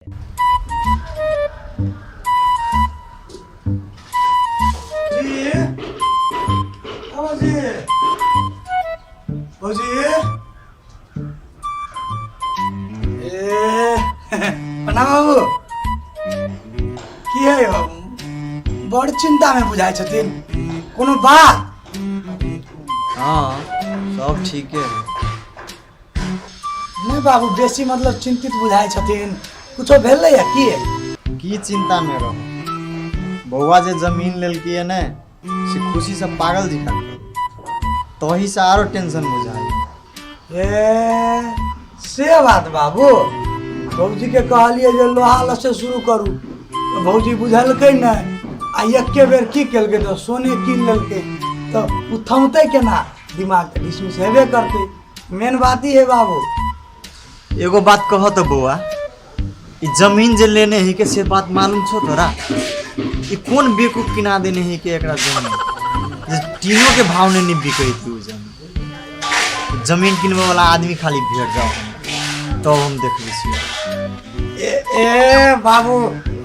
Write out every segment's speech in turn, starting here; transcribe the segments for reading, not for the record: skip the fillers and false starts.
बड़ चिंता में बुझाई छथिन कोनो बात? हाँ सब ठीक है। नहीं बाबू बेसी मतलब चिंतित बुझाई छथिन, कुछो भेल है की चिंता में रहो, बउआ जे जमीन लेलकी ने से खुशी से पागल दिखा तो ही से आरो टेंशन बुझाई। ए से बात बाबू, भौजी के कहलिए जे लोहा लसे शुरू करू तो भौजी बुझलकै नहीं, आ एके बेर की केलकै तो सोने कीन लेलकै तो उ थमतै केना, दिमाग के डिसमिस हेबे करतै। मेन बात ही है बाबू। एगो बात कहो तो बउआ, ई जमीन जे लेने ही के से बात मालूम छो तोरा? ई कौन बेवकूफ किना देने ही के एकरा जमीन जे तीनों के भाव ने नहीं बिकै थी उ जमीन। जमीन किनवे वाला आदमी खाली भेट जाओ तो हम देख ली। ए बाबू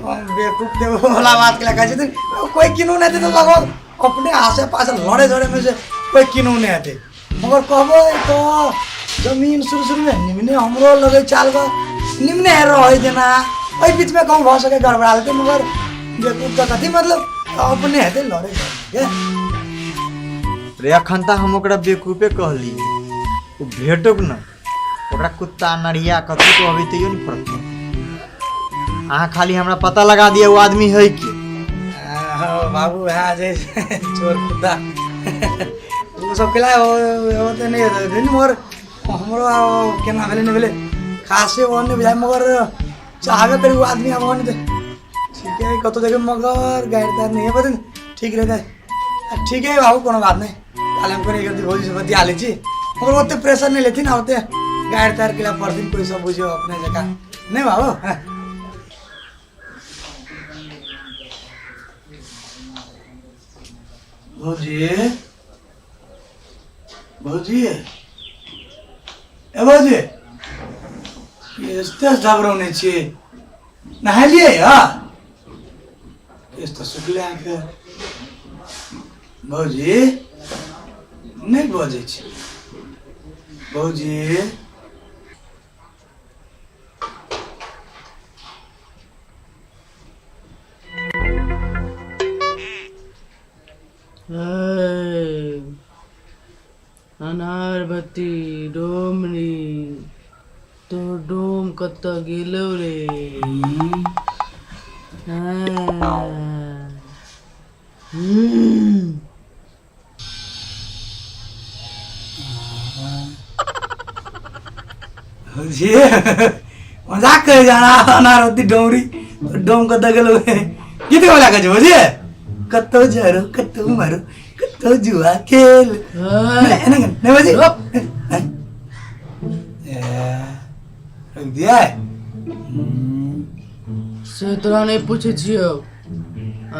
बेवकूफ के वाला बात के लगा छथिन, कोई किनू नहीं तो लगभग अपने आसे पास लड़े झड़े में से कोई किनू नहीं आते। मगर कहबो तो जमीन शुरू में निम्ने हमरो लगे चाल गो निम्ने रहे देना, ओई बीच में कहूँ भ सके गड़बड़ा लेते, मगर बेवकूफ का कथी मतलब अपने हेते लड़े झड़े रे। अखन त हम ओकरा बेवकूफे कहली, उ भेटोक न ओकरा कुत्ता नड़िया कथी तो अभी तैयो नहीं फर्क पड़ता। अहाँ खाली हमरा पता लगा दिया वो आदमी है कि बाबू यहाँ जे चोर कुत्ता वो सब खिलाए होते नहीं होते मगर हमरो केना भेले नहीं भेले खासे वो नहीं बुझाए, मगर चाहबे करी वो आदमी अब नहीं ठीक है कतो जगह, मगर गाड़ीदार नहीं है बदन ठीक रहता है। ठीक है बाबू कोनो बात नहीं, कल हमको नहीं करती भौजी से बतिया लीजिए, मगर ओते प्रेशर नहीं लेती ना, होते गाड़ीदार के लिए पर दिन कोई सब बुझो अपने जगह नहीं बाबू। भौजी भौजी ए भौजी एस्ते घबराउने छियै, नहालिए या यस्तो सुखले आँखे भौजी नहीं बजै छी भौजी। अनार बत्ती डोमनी तो डोम कत गेलो रे। मजाक करे जाना, अनार बत्ती डोमरी तो डोम कत गेलो रे किते वाला कछ भौजी, कतो जरो कतो मारो कतो जुआ खेल नहीं बजे रुक दिया से तोरा नहीं पूछे छियो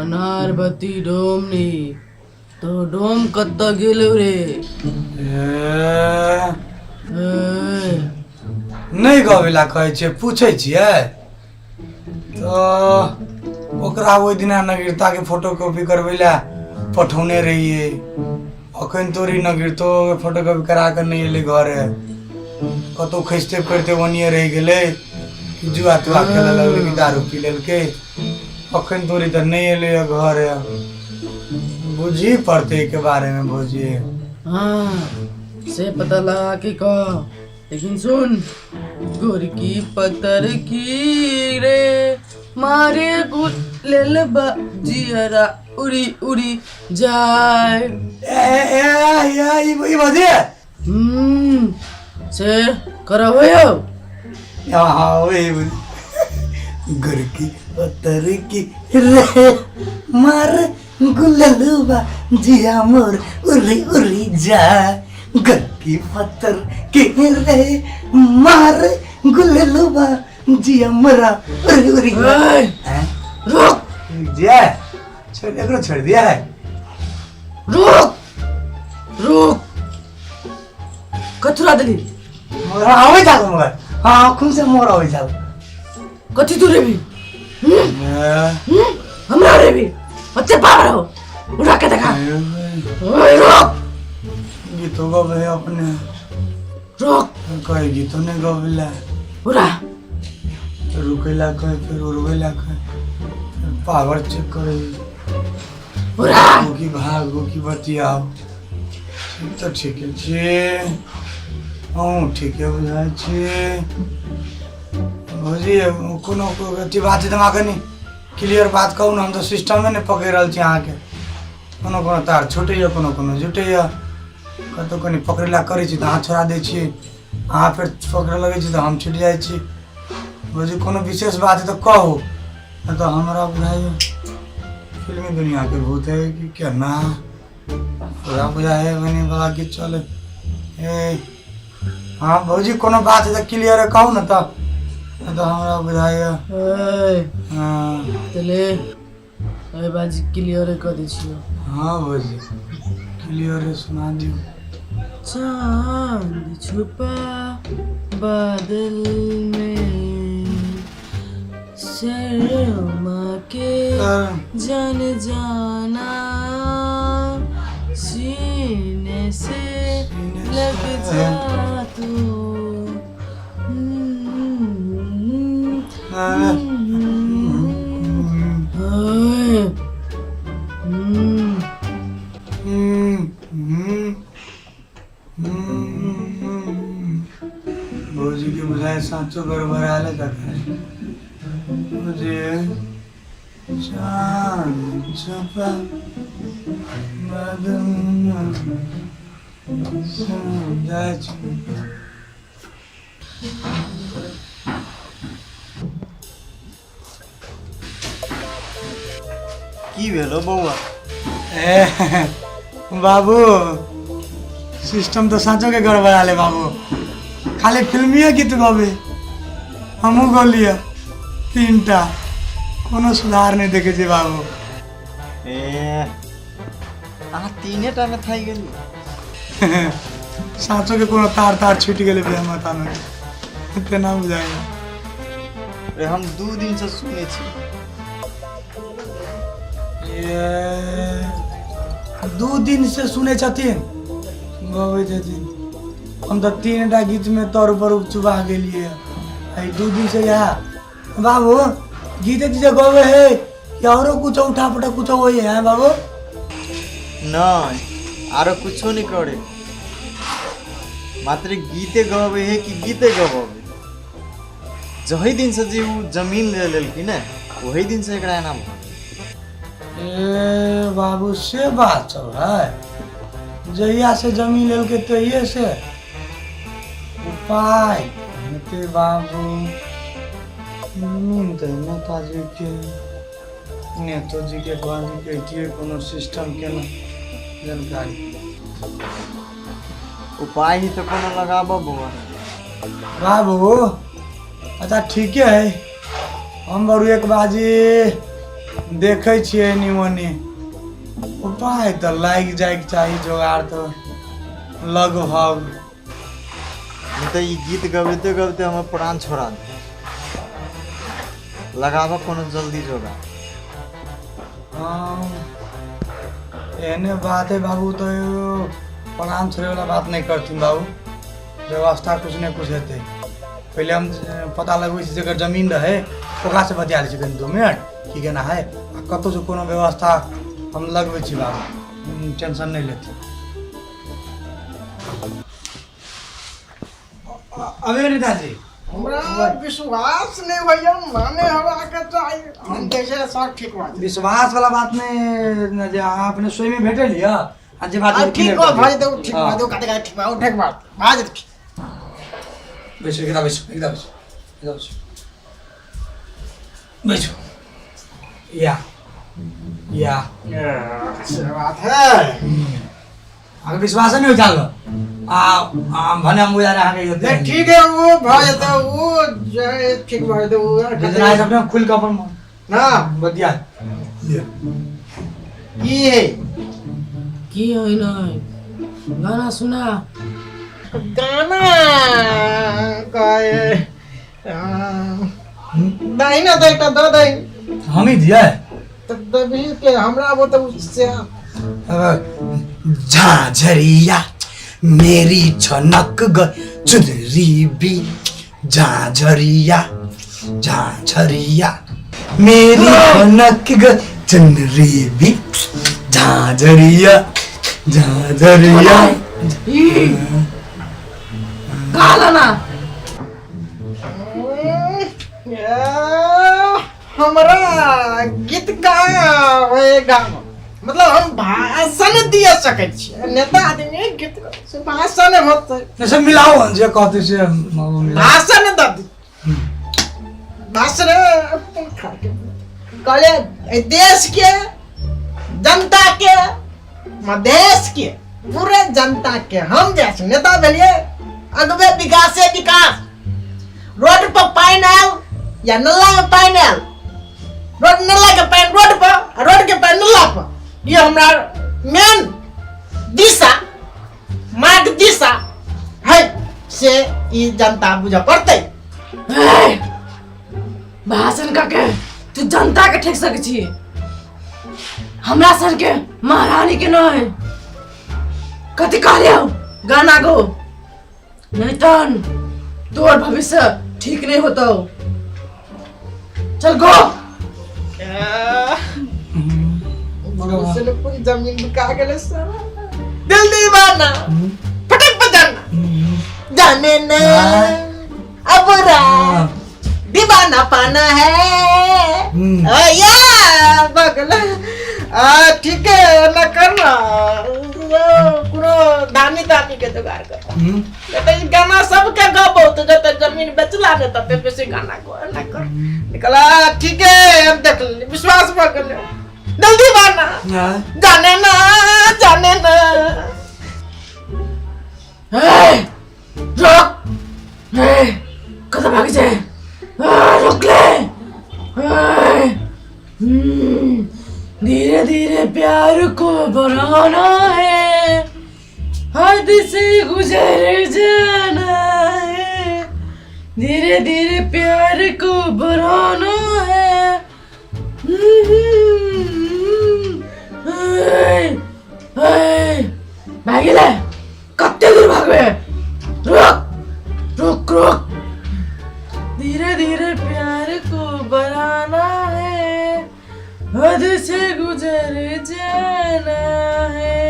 अनार बत्ती डोमनी तो डोम कत गेलो रे। नहीं गवेला कहै छै पूछे छियै तो ओकरा ओइ दिना नगीरता के फोटो कॉपी करबै ला पठौने रहिए, अखन तोरी नगीरतो फोटो कॉपी करा कर नहीं एले घरे, कतौ खैसते करते वनिए रह गेले कि जुआ तुआ खेले लगले कि दारू पी लेलके, अखन तोरी तो नहीं एले घरे, बुझी पड़ते के बारे में भौजी। हाँ से पता लगा के कह, लेकिन सुन गोर की पत्थर की रे मारे गुलेल जियरा उड़ी उड़ी जाए। ए भौजी से करा भयो हाँ वही गोर की पत्थर की रे मार गुलेलुबा जिया मोर उड़ी उड़ी जाए, घर की पत्थर के रे मार गुलेलुबा जिया मरा उरी उरी। रुक दिया है छोड़ दिया है, रुक रुक कथुरा दिली मगर आवे जाओ, मगर हाँ खून से मोर आवे जाओ कथी तू रेबी मैं हमरा रेबी बच्चे पागल हो उठा के देखा ओए रोक गीतों का भाई अपने रोक कई गीतों ने गवला उठा रुकेला कहे फिर उड़वेला कहे पावर चेक करे उठा की भागो की बतियाओ ठीक तो ठीक है छे ठीक है बुझाई छे भौजी कोनो अथी बात है दिमाग नहीं क्लियर बात कहूँ ना हम तो सिस्टम में नहीं पकड़ रहा छी अहाँके कोनो कोनो तार छूटैया कोनो कोनो जुटैया कतौ कनी पकड़ेला करै छी तऽ अहाँ छोड़ा दै छी अहाँ फेर पकड़े लगै छी तऽ हम छूट जाइ छी भौजी कोनो विशेष बात है तो कहू नहीं तो हमरा बुझाइए फिल्मी दुनिया के भूत है कि केना पूरा बुझाए बनी बड़ा कि चले ए हाँ भौजी कोनो बात है तो क्लियर है कहू ना तो हमरा बुझाइए हाँ तले अरे बाजी क्लियर कर दै छियो हाँ भौजी क्लियर है सुना दियो चांद छुपा बादल में शर्मा के जान जाना सीने से लग जा तू भौजी के बुझाए सांचो गड़बड़ आले तक मुझे चांद छुपा बादल समझा की भेलो बौआ ए बाबू सिस्टम तो साँचो के गड़बड़ा ले बाबू खाली फिल्मिए गीत गबे हमहूँ गलिए 3टा कोनो सुधार नहीं देखे छी बाबू ए अहाँ 3टा में थाई गेली साँचो के कोनो तार तार छूट गेले बे माथा में केना बुझाइए रे हम 2 दिन से सुने छी ये 2 दिन से सुने छथिन गबै छथिन हम तो 3टा गीत में तौर पर चुबा गेलिए 2 दिन से यहाँ बाबू गीत दीजिए गवे है या औरो कुछ उठा पटा कुछ वही है बाबू नहीं आरो कुछो नहीं करे मात्र गीते गवे है कि गीते गवे जही दिन से जी उ जमीन ले लेलखिन ना वही दिन से एकरा नाम ए बाबू से बात सब है जहिया से जमीन लेल के तहिए से उपाय ते बाबू तो नेताजी के नेताजी के बाबू के कोनो सिस्टम के ना जानकारी उपाय ही तो कोनो लगाबो बुआ बाबू अच्छा ठीक है हम बड़ू एक बाजी देखे छिए निमनी उपाय तो लाग जाए चाहिए जोगाड़ तो लगभग नहीं तो ये गीत गबते गबते हमें प्राण छोड़ा दे लगाबो कोनो जल्दी जोगा हाँ एने बात है बाबू तो प्राण छोड़े वाला बात नहीं करती बाबू व्यवस्था कुछ न कुछ हेतै पहले हम पता लगबै छी जकर जमीन रहे ओकरा से बतिया लै छी कनि 2 मिनट की केना है कतौ से कोनो व्यवस्था हम लगबै छी बाबू टेंशन नहीं लेती अबे नेताजी हमरा विश्वास नहीं भैया माने हवा के चाहिए हम कैसे सब ठीक बात विश्वास वाला बात में जे अहाँ अपने स्वयं में भेटे लिया आ जे बात ठीक हो भाई तो ठीक बात हो काटे ठीक बात ठीक बात बात बैठो एकदम बैठो या बात है अगर विश्वास नहीं होता भने हम बुझा रहे हैं नहीं ठीक है वो भाई तो वो जो ठीक बात है वो जितना है अपने खुल का अपन ना बढ़िया ये है की होई नहीं गाना सुना गाना का दही ना दे तो दो दही हम ही दिया है तो दही के हमरा वो तो उससे झाझरिया मेरी छनक चुदरी भी झाझरिया झाझरिया मेरी छनक चुनरी भी झाझरिया झाझरिया गाला ना हमरा गीत गाएगा मतलब हम भाषण दिए सकै छियै नेता आदमी गीत भाषण होतै जैसे मिलाओ जे कहते से मिलाओ भाषण दी भाषण कहले देश के जनता के देश के पूरे जनता के हम जैसे नेता भेलिए अगबे विकासे विकास रोड पर पानी आयल या नल्ला में पानी आयल रोड नल्ला के पानी रोड पर रोड के पानी नल्ला पर ये हमरा मेन दिशा मार्ग दिशा है से ई जनता बुझ पड़ते भाषण का के तू जनता के ठेक सके छी हमरा सर के महारानी के नहीं कथी कहलियो गाना गो नहीं तन तोर भविष्य ठीक नहीं होता चल गो पूरी जमीन बिका गेले सर दिल दीवाना फटक बजाना जाने न अब दीवाना पाना है या बगल ठीक है न करना पूरा दानी दानी के जुगाड़ कर तो गाना सबके गाबो तो जब जमीन बेचला ने तब पे से गाना को न कर निकला ठीक है हम देख ले विश्वास पर कर ले जल्दी बाना जाने ना रोक कदम भाग जाए रोक ले धीरे धीरे प्यार को बढ़ाना है हद से गुजर जाना है धीरे धीरे प्यार को बढ़ाना है भागिले कत्ते दूर भागवे रुक रुक रुक धीरे धीरे प्यार को बढ़ाना है हद से गुजर जाना है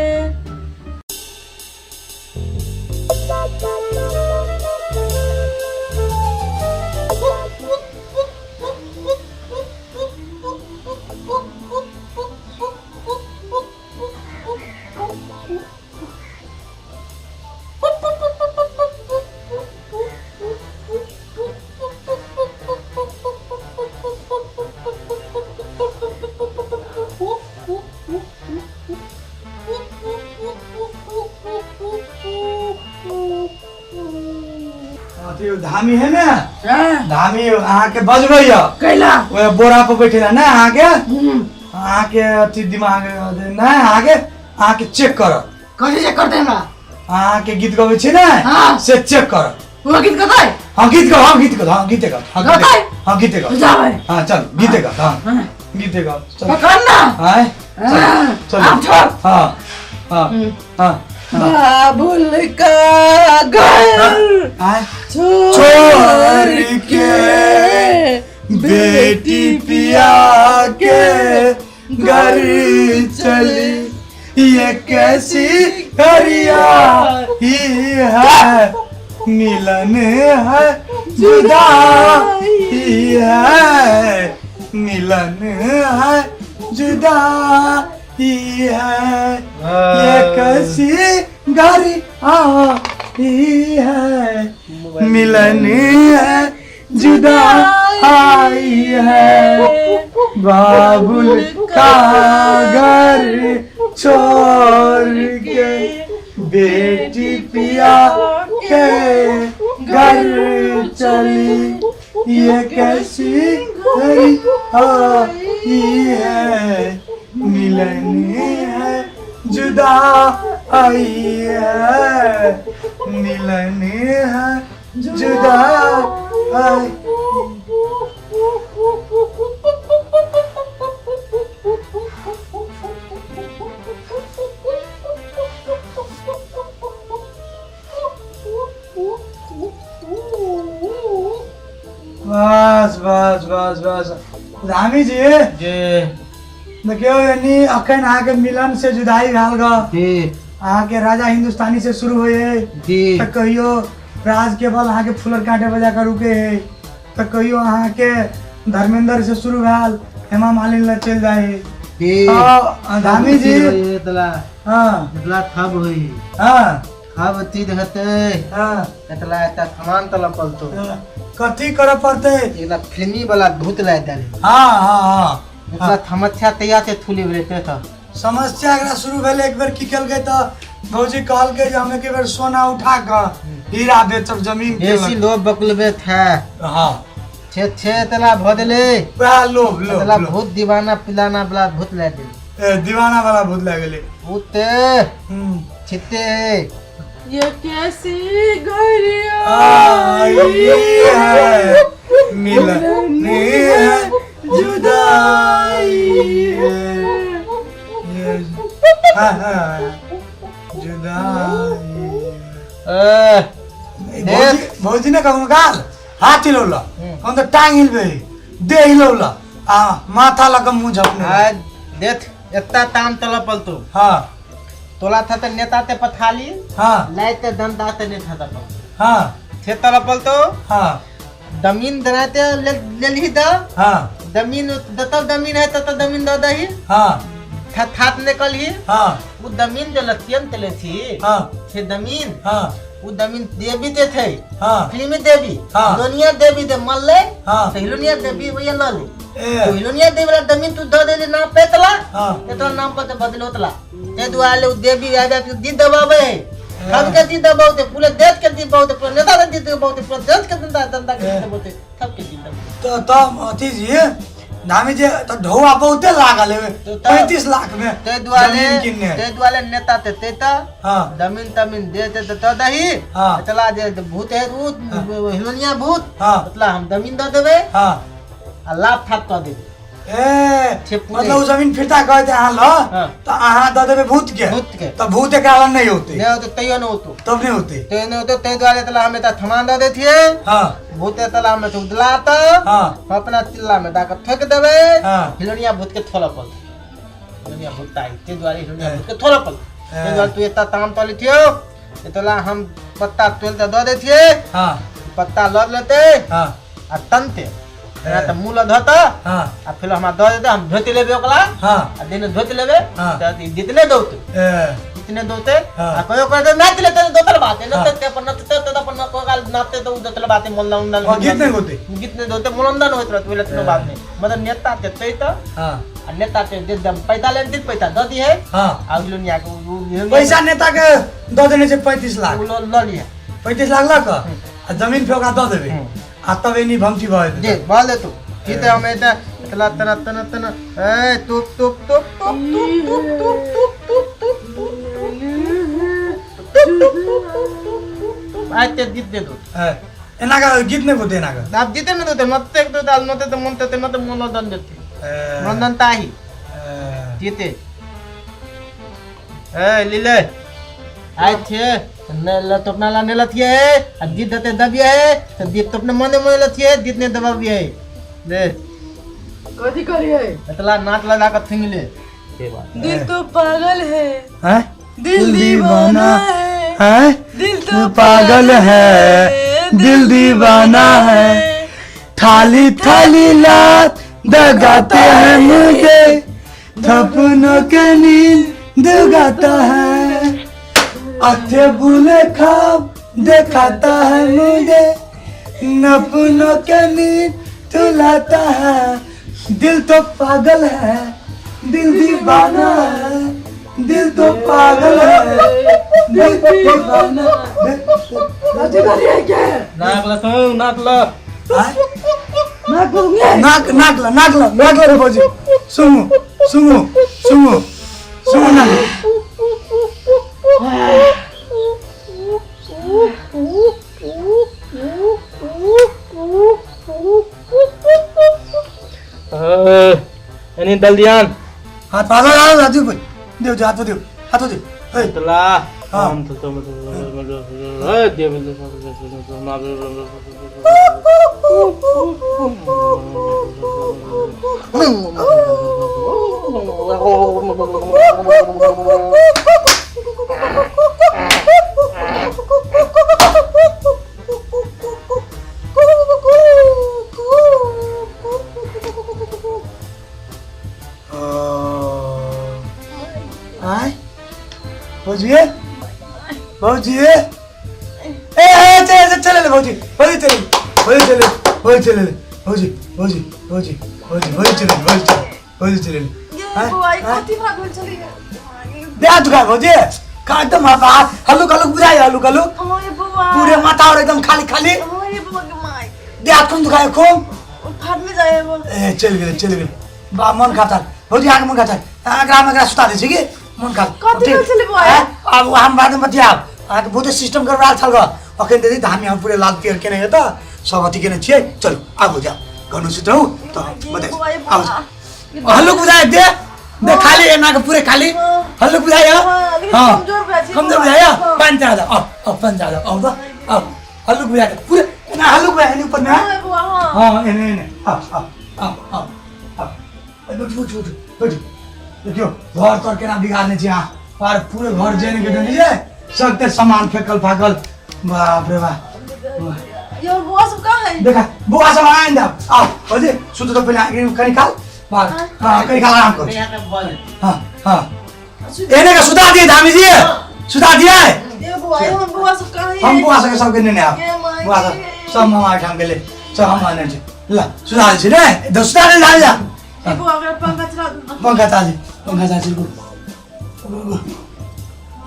धामी है ना धामी अहाँ के बजबै कैला वो बोरा पर बैठेला ना अहाँ के अथी दिमाग ना अहाँ के चेक कर कथी चेक करते हमरा अहाँ के गीत गबै छी ना हाँ। से चेक कर वो गीत गाता हाँ गीत गा हाँ गीत गा हाँ गीत गा हाँ गीत गा जा भाई हाँ चल गीत गा हाँ गीत गा चल पकड़ ना हाँ चल आप छोड़ हाँ हाँ हाँ बाबुल का घर छोड़ के बेटी पिया के घर चली ये कैसी हरिया ही है मिलन है जुदा ही है मिलन है जुदा ही है ये कैसी घड़ी आई है मिलन है जुदा आई है बाबुल का घर छोड़ के बेटी पिया के घर चली ये कैसी घड़ी आई है मिलन है जुदा आई है मिलन है जुदा आई बस बस धामी जी जे देखियो यानी अखन अहाँ के मिलन से जुदाई भेल ग जी अहाँ के राजा हिंदुस्तानी से शुरू होए है जी तो कहियो राज केवल अहाँ के फुलर कांटे बजा कर रुके है तो कहियो अहाँ के धर्मेंद्र से शुरू भेल हेमा मालिनी ला चल जाए है जी धामी जी तला हाँ तला थब होई हाँ थब तीद हते हाँ तला एता सामान तला पलतो कथी करे पड़ते एकला फिल्मी वाला भूत ला डाले हाँ हाँ हाँ एकला थमच्छा तैया ते थुली रहते था समस्या एकरा शुरू भेल एक बेर की कल गए तो भौजी कहल के जे हम एक बेर सोना उठा के हीरा बेचब जमीन के ऐसी लोभ बकुलबे था हाँ छे छे तला भदले वह लोभ तला लोभ भूत दीवाना पिलाना वाला भूत ला दे दीवाना वाला भूत लग गेले भूत छिते ये कैसी घड़ियां आई है मिलन है जुदाई है ये हाँ हाँ जुदाई भौजी ने कहूँ काल हाथ हिलौला कौन तो टांग हिलबे दे हिलौला माथा लगा मुंह झपने आज देख इतना ताम तला पलतो हाँ तोला था तो नेता ते पथाली हाँ लाइते दंता ते नहीं था तो हाँ थे तला पलतो हाँ जमीन दराते ले ली दा हाँ जमीन दतो जमीन है तो जमीन दो दही हाँ थात निकल ही हाँ वो जमीन जो लतियन तले थी हाँ थे जमीन हाँ वो जमीन देवी दे थे हाँ फिल्मी देवी हाँ। हिलोनिया देवी दे मल ले हाँ। तो हिलोनिया देवी वो ये ल ले ए तो हिलोनिया देवी वाला जमीन तू दो दे ना पेतला हाँ ये तो नाम पर बदलोतला ते दुआले देवी आजा दी दबावे सब के दी दबावते पूरे देश के दी दबावते पूरे नेता के दी दबावते पूरे देश के धंधा के दी दबावते सब के दी दबावते तो अथी जी धामी जी तो ढौआ बहुते लागल है तो 35 लाख में ते दुआले जमीन किन्ने ते दुआले नेता ते तेता हाँ जमीन तमीन दे दे तो दही हाँ। चला दे भूत है भूत हिलोनिया भूत हाँ। मतलब हम जमीन दे देवे हाँ आ लाभ थाप कर देवे ए छे पूरे। मतलब उ जमीन फिरता कहते अहाँ लो हाँ। तो अहाँ दे देबे भूत के भूत के। तो भूत के कारण नहीं होते नहीं होते तैयो न होतो तब नहीं होते ते न होतो ते दुआले तला हमें ता थमान दे देथिए हाँ भूत तला में तो उदलाता हाँ अपना चिल्ला में दाकर ठोक देवे हाँ। हिलोनिया भूत के थोला पल हिलोनिया भूत आई ते दुआले हिलोनिया भूत के थोला पल ते दुआले तू इतना ताम तली थियो ये तला हम पत्ता तोल दे दे देथिए हाँ पत्ता लद लेते हाँ आ तनते ना तो मूल धोता हाँ आ फिर हम दो देते हम धोती लेबे ओकला हाँ आ दिन धोती लेबे हाँ। तो जितने दोते ए इतने दोते हाँ। आ कोई कर दे नाच लेते दोतल बात है नते पर नते तो अपन को गाल नाते तो दोतल बात है मोल्ला उंडल और कितने होते कितने दोते मोलंदन होत रहत वेले तो बात नहीं मतलब नेता के तई तो हाँ आ नेता के दे दम पैसा ले दिन पैसा दो दी है हाँ आ दुनिया को पैसा नेता के दो देने से 35 लाख लो लिया 35 लाख लग आ जमीन पे ओकरा दो देबे आ तब एनी भमती भए दे बोल दे तू ठीक है हमें इतना तना तना तना ए टुक टुक टुक टुक टुक टुक टुक आते गीत दे दो एना का गीत नहीं बोते एना का आप जीते न दो मत एक दो दाल मत तो मन ते मत मनोदन देते मनोदन ताही जीते ए लीले आए थे न तोपना ला ने लथिए अब जीत देते दबिए है तो जीत तो अपने मने मने लथिए जीत ने दबा भी है दे कथी करिए इतना नाच लगा कर थिंगले के बात दिल तो पागल है हैं दिल दीवाना है हैं दिल तू पागल है दिल दीवाना है थाली थाली लात दगाते हैं मुझे सपनों के नींद दगाता है अच्छे बुले ख्वाब दिखाता है मुझे सपनों के नींद तुलाता है दिल तो पागल है दिल दीवाना है दिल तो पागल है दिल तो दीवाना कथी करिए के नाक ला नाक नाक रे बजी सुमु नाक यानी दलदियान हाथ पागल आ राजू भाई देव जा हाथ दे ए तला हाँ। हम तो ए देव भौजी भौजी चले ले भौजी भौजी चले भौजी चले भौजी चले ले भौजी भौजी भौजी भौजी भौजी चले भौजी चले बिहा दुखा भौजी का एकदम हल्लुक हल्लुक बुझायो हल्लुक हल्लुक पूरे माथा और एकदम खाली खाली देह कौन दुखायो खूब ए चल गए बा मन खाता भौजी आगे मन खाता ग्राम में सुता दे कि मन खाता अब हम बाद में बतिया तो बहुत सिस्टम कर रहा था अखन दे त हामी पुरै लाल पियर केने हो त सगति केने छिए चल आगो जा गर्नु सुतौ त बते आउ हल्लुक बुझायो दे खाली एना के पूरे खाली हल्लुक बुझायो हां कमजोर बुझायो पानी चाह जा अब पानी चाह जा आउ त अब हल्लुक बुझायो पूरे एना हल्लुक बुझायो ऊपर में हां एने अब देखियो घर करके ना बिगाड़ने चाहिए और पूरे घर जेने के डलिए सकते सामान फेकल फाकल बाप रे बाप यो बुआ सब कहाँ है देखा बुआ सब आए ना आओ भौजी सुतो तो पहले आगे कहीं खाल हां कहीं खाल आराम करो हां एने का सुता दिए धामी जी सुता दिया है ये बुआ सब कहाँ है हम बुआ सब के नहीं आप बुआ सब मामा ठाम के ले सब हम आने छी ला सुता दे रे दस्ता ले ला जा ये बुआ अगर पंखा चला दो पंखा चाली को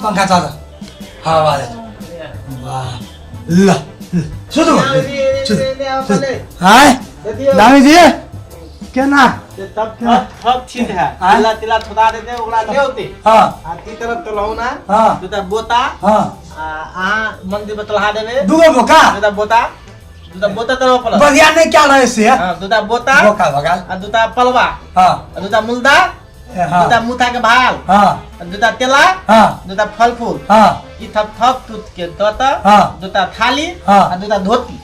पंखा चाला हाँ वाह ला सुनो हाय दामी जी क्या ना सब ठीक है तिला तिला थोड़ा देते ओकरा लेओते हां आती तरफ तो लहु ना हां दुटा बोता हां आ मंदिर में तलहा देबे दुगो बोका दुटा बोता तरफ पल बढ़िया नहीं क्या रहे से हां दुटा बोता बोका भगा आ दुटा पलवा हां दुटा मुल्दा हां दुटा मुथा के भाल हां दुटा तेला हां दुटा फल फूल हां ई थप टूट के दोता हां दुटा थाली हां आ दुटा धोती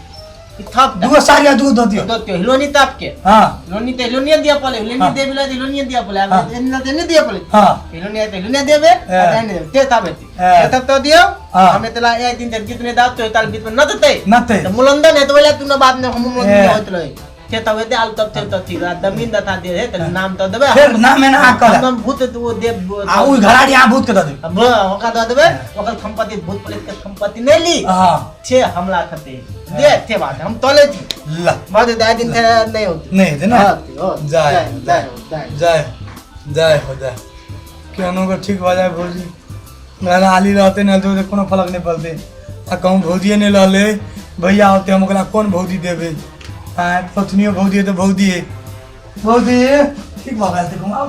ई थप दुगो साड़ी दुगो धोती धोती हिलोनी तप के हां हिलोनी ते हिलोनी दिया पले हिलोनी दे बिला हिलोनी दिया पले आ नहीं दिया पले हां हिलोनी ते हिलोनी देबे नहीं ते ताबेती तब तो दियो हमें तला ए दिन दिन कितने दाव तो ताल बीच में न नते तो मुलंदन है तो बोला तू न बाद में हम मुलंदन होत रहे ते तवे ते आल तब ते तो ठीक जमीन दता दे है तो नाम तो देबे फिर नाम है ना आकल हम भूत तो देव आ उ घराड़ी आ भूत के दे अब होका दे देबे ओकर संपत्ति भूत प्रेत के संपत्ति नहीं ली हां छे हमला करते दे थे बात हम तोले थी ला बाद दाई दिन नहीं होती नहीं थे ना जाए जाए जाए हो जाए केनो को ठीक हो जाए भौजी गाना आली रहते ना तो कोनो फर्क नहीं पड़ते आ कहूं भौजी नहीं रहले भैया होते हम ओकरा कौन भौजी देबे आ पत्नियो भौजी है तो भौजी है ठीक भगा दे कहूं आओ